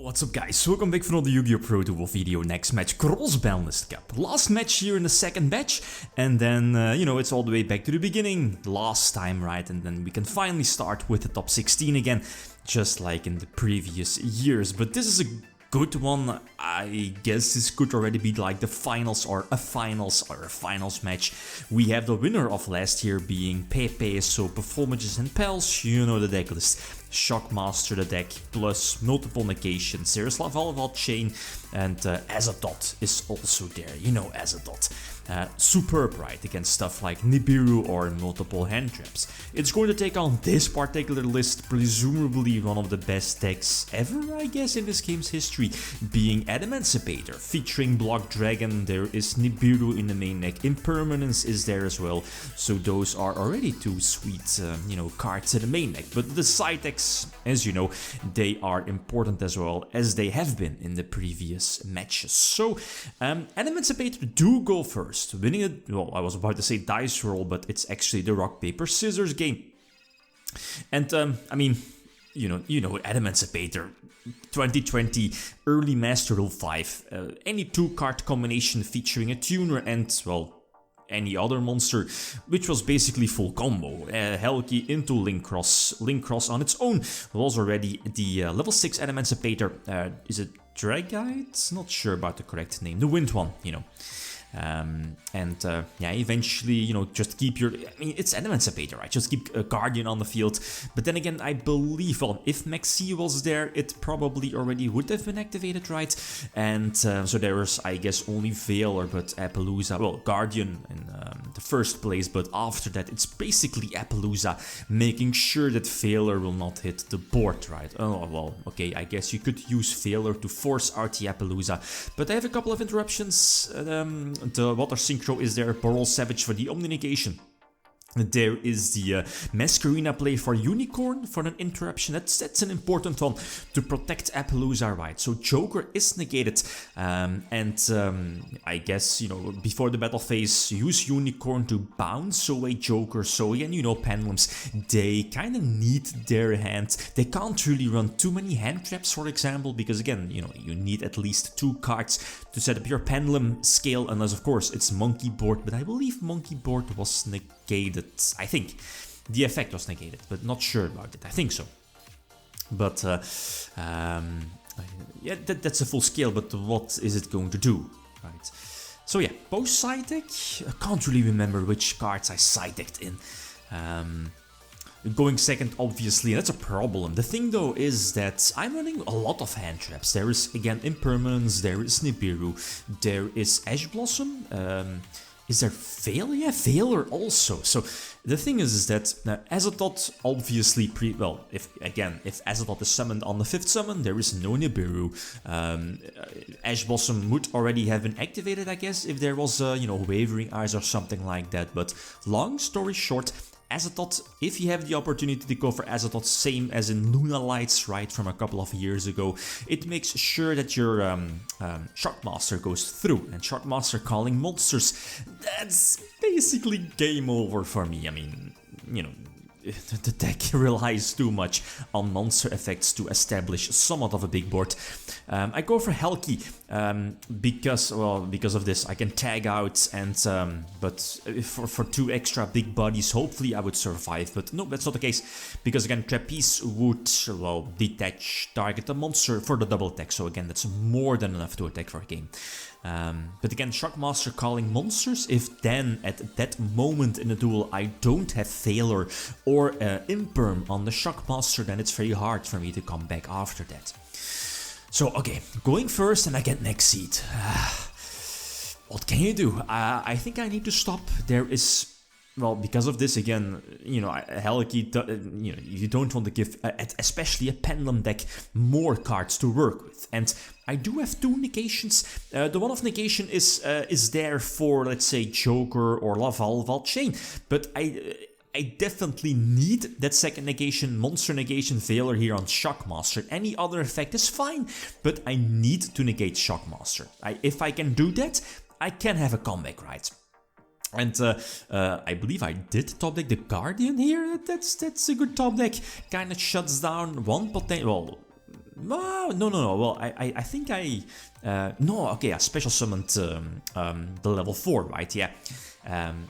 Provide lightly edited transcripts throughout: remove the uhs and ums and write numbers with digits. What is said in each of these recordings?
What's up guys, welcome back for another Yu-Gi-Oh! Pro Duel video. Next match, Cross-Banlist Cup. Last match here in the second batch, and then, it's all the way back to the beginning. Last time, right, and then we can finally start with the top 16 again, just like in the previous years. But this is a good one. I guess this could already be like the finals or a finals match. We have the winner of last year being PePe, so performances and pals, you know the deck list. Shockmaster the deck, plus multiple negations. There's Laval Chain, and Azadot is also there, you know Azadot. Superb, right, against stuff like Nibiru or multiple hand traps. It's going to take on this particular list, presumably one of the best decks ever, I guess, in this game's history, being Adamancipator, featuring Block Dragon. There is Nibiru in the main deck, Impermanence is there as well, so those are already two sweet, cards in the main deck. But the side decks, as you know, they are important as well, as they have been in the previous matches. So, Adamancipator do go first. Winning it, well, I was about to say dice roll, but it's actually the rock, paper, scissors game. And, you know, Adamancipator, 2020, early Master Rule 5, any two-card combination featuring a tuner and, well, any other monster, which was basically full combo. Helki into Link Cross on its own was already the level 6 Adamancipator. Is it Dragite? Not sure about the correct name. The wind one, you know. Eventually, just keep your, it's Adamancipator, right? Just keep a Guardian on the field. But then again, I believe, well, if Maxi was there, it probably already would have been activated, right? And so there was, I guess, only Veiler, but Appaloosa, well, Guardian in the first place, but after that, it's basically Appaloosa making sure that Veiler will not hit the board, right? Oh, well, okay, I guess you could use Veiler to force out the Appaloosa, but I have a couple of interruptions. The Water Synchro is there, Boral Savage for the Omni Negation. There is the Masquerina play for Unicorn for an interruption. That's an important one to protect Appaloosa, right? So Joker is negated, I guess, before the battle phase, use Unicorn to bounce away Joker. So again, Pendulums, they kind of need their hand. They can't really run too many hand traps, for example, because again, you need at least 2 cards to set up your Pendulum scale, unless of course it's Monkey Board, but I believe Monkey Board was negated. I think the effect was negated, but not sure about it. I think so. But yeah, that's a full scale, but what is it going to do, right? So yeah, post side deck, I can't really remember which cards I side decked in. Going second, obviously, that's a problem. The thing though is that I'm running a lot of hand traps. There is again Impermanence, there is Nibiru, there is Ash Blossom. Is there Veiler? Yeah, Veiler also. So the thing is that Azadot obviously if Azadot is summoned on the 5th summon, there is no Nibiru. Ash Blossom would already have been activated, I guess, if there was Wavering Eyes or something like that. But long story short, Azadot, if you have the opportunity to go for Azadot, same as in Luna Lights, right, from a couple of years ago, it makes sure that your Shockmaster goes through, and Shockmaster calling monsters, that's basically game over for me. I mean, the deck relies too much on monster effects to establish somewhat of a big board. I go for Helki because of this. I can tag out, and but for 2 extra big bodies, hopefully I would survive. But no, that's not the case, because again, Trapeze would, well, detach, target the monster for the double attack. So again, that's more than enough to attack for a game. But again, Shockmaster calling monsters, if then at that moment in the duel I don't have Veiler or Imperm on the Shockmaster, then it's very hard for me to come back after that. So okay, going first and I get next seed. What can you do? I think I need to stop. There is... Well, because of this, again, Helki, you don't want to give, especially a Pendulum deck, more cards to work with. And I do have 2 negations. The one of negation is there for, let's say, Joker or Laval Chain. But I definitely need that second negation, monster negation Veiler here on Shockmaster. Any other effect is fine, but I need to negate Shockmaster. If I can do that, I can have a comeback, right? And I believe I did top deck the Guardian here. That's a good top deck. Kind of shuts down one potential, well, No. Well, I think no, okay, I special summoned the level 4, right? Yeah.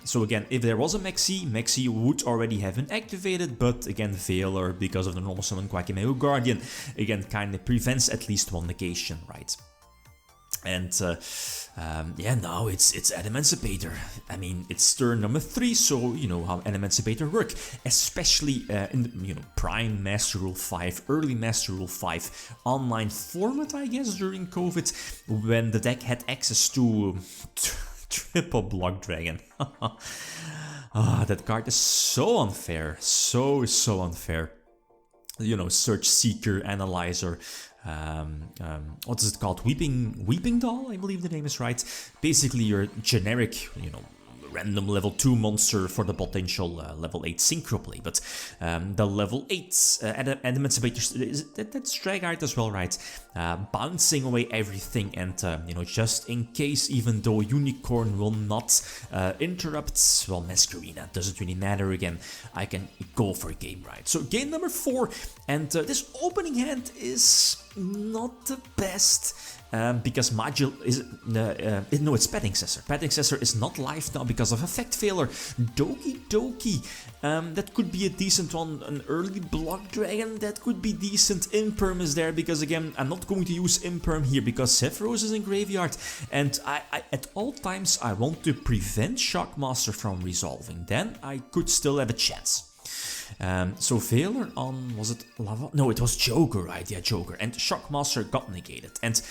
So again, if there was a Mexi would already have been activated, but again, Veiler, because of the normal summon Quackimeo Guardian, again, kind of prevents at least one negation, right? And yeah, now it's Adamancipator. I mean, it's turn number 3, so you know how Adamancipator work, especially in Prime Master Rule 5, early Master Rule 5 online format, I guess, during COVID, when the deck had access to triple Block Dragon. That card is so unfair, so unfair. You know, Search Seeker, Analyzer, what is it called? Weeping Doll, I believe the name is right. Basically your generic, random level 2 monster for the potential level 8 synchro play, but the level 8 Adamancipator, that's drag art as well, right? Bouncing away everything, and just in case, even though Unicorn will not interrupt, well, Masquerina doesn't really matter again, I can go for a game, right? So game number 4, and this opening hand is not the best. Because Magil is no, it's Pet Accessor. Pet Accessor is not live now because of effect failure. Doki, that could be a decent one. An early Block Dragon, that could be decent. Imperm is there because again, I'm not going to use Imperm here because Sephiroth is in graveyard, and I at all times I want to prevent Shockmaster from resolving. Then I could still have a chance. So Veiler on, was it Lava? No, it was Joker, right? Yeah, Joker. And Shockmaster got negated. And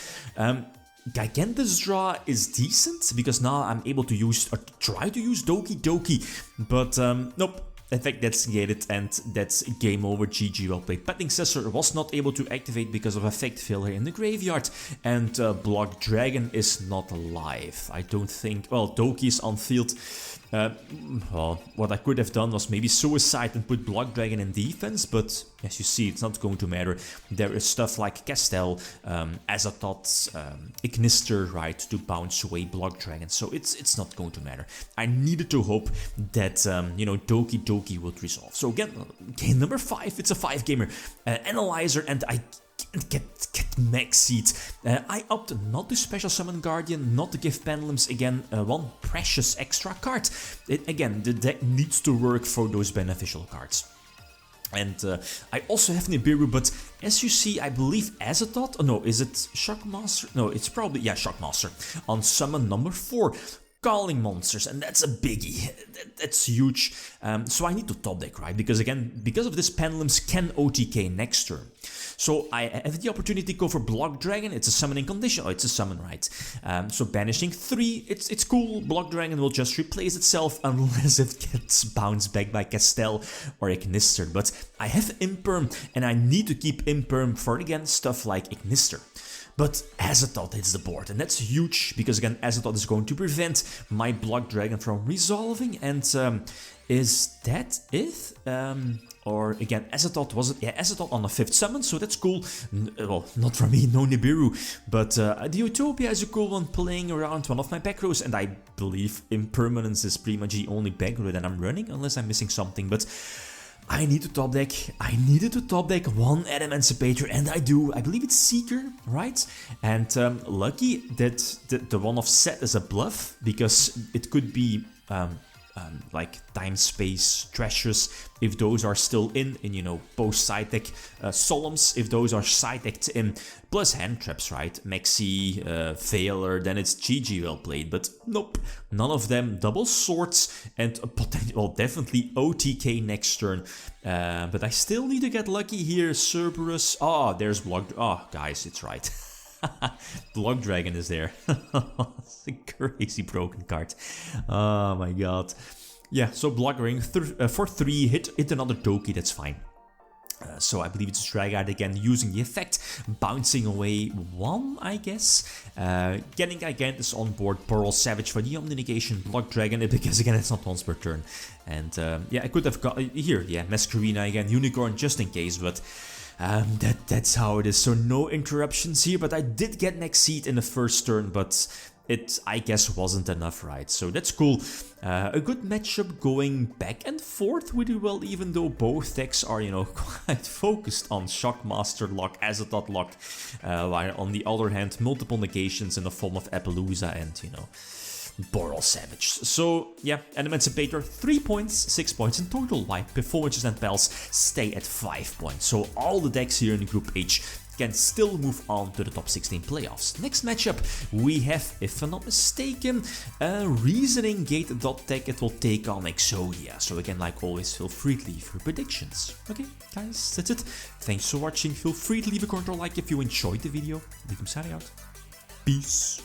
Gigantus draw is decent because now I'm able to use, or try to use Doki, but nope. In fact, that's negated, and that's game over. GG, well played. Pet Accessor was not able to activate because of effect failure in the graveyard, and Block Dragon is not alive. I don't think. Well, Doki is on field. Well, what I could have done was maybe suicide and put Block Dragon in defense, but as you see, it's not going to matter. There is stuff like Castel, Azathoth, Ignister, right, to bounce away Block Dragon, so it's not going to matter. I needed to hope that, Doki would resolve. So again, game number 5, it's a 5-gamer. Analyzer, and I can't get max seed. I opted not to special summon Guardian, not to give Pendulums again one precious extra card. Again, the deck needs to work for those beneficial cards. And I also have Nibiru, but as you see, I believe Azathoth, oh no, is it Shockmaster? No, it's probably, yeah, Shockmaster, on summon number 4. Calling monsters, and that's a biggie. That's huge. So I need to top deck, right? Because again, because of this, Pendulums can OTK next turn. So I have the opportunity to go for Block Dragon. It's a summoning condition. Oh, it's a summon, right? So banishing 3, it's cool. Block Dragon will just replace itself unless it gets bounced back by Castel or Ignister. But I have Imperm, and I need to keep Imperm for, again, stuff like Ignister. But Azathoth hits the board, and that's huge, because again, Azathoth is going to prevent my Block Dragon from resolving, and is that it? Or again, Azathoth, was it? Yeah, Azathoth on the 5th summon, so that's cool. Well, not for me, no Nibiru, but the Utopia is a cool one, playing around one of my back rows, and I believe Impermanence is pretty much the only back row that I'm running, unless I'm missing something, but I need to top deck. I needed to top deck one Adamancipator, and I do. I believe it's Seeker, right? And lucky that the one off set is a bluff, because it could be like Time Space Treasures, if those are still in post side deck, Solemns, if those are side decked in, plus hand traps, right? Maxi, Veiler, then it's GG, well played, but nope, none of them. Double swords and well, definitely OTK next turn, but I still need to get lucky here. Cerberus, there's Block, guys, it's right. Block Dragon is there. It's a crazy broken card. Oh my god. Yeah, so Block Dragon for 3, hit another Doki, that's fine. So I believe it's Dragard again, using the effect, bouncing away 1, I guess. Getting Gigantus on board, Pearl Savage for the Omni-Negation, Block Dragon, because again it's not once per turn. And yeah, I could have got here, yeah, Masquerina again, Unicorn just in case, but that's how it is. So no interruptions here, but I did get next seed in the first turn, but it, I guess, wasn't enough, right? So that's cool. A good matchup going back and forth really well, even though both decks are, you know, quite focused on Shockmaster lock, Azathoth lock, while on the other hand, multiple negations in the form of Appaloosa and, you know, Boral Savage. So yeah, Adamancipator 3 points, 6 points in total, while Performances and Pals stay at 5 points. So all the decks here in Group H can still move on to the top 16 playoffs. Next matchup we have, if I'm not mistaken, a Reasoning Gate deck. It will take on Yugioh. So again, like always, feel free to leave your predictions. Okay, guys, that's it. Thanks for watching. Feel free to leave a comment or like if you enjoyed the video. Signing out. Peace.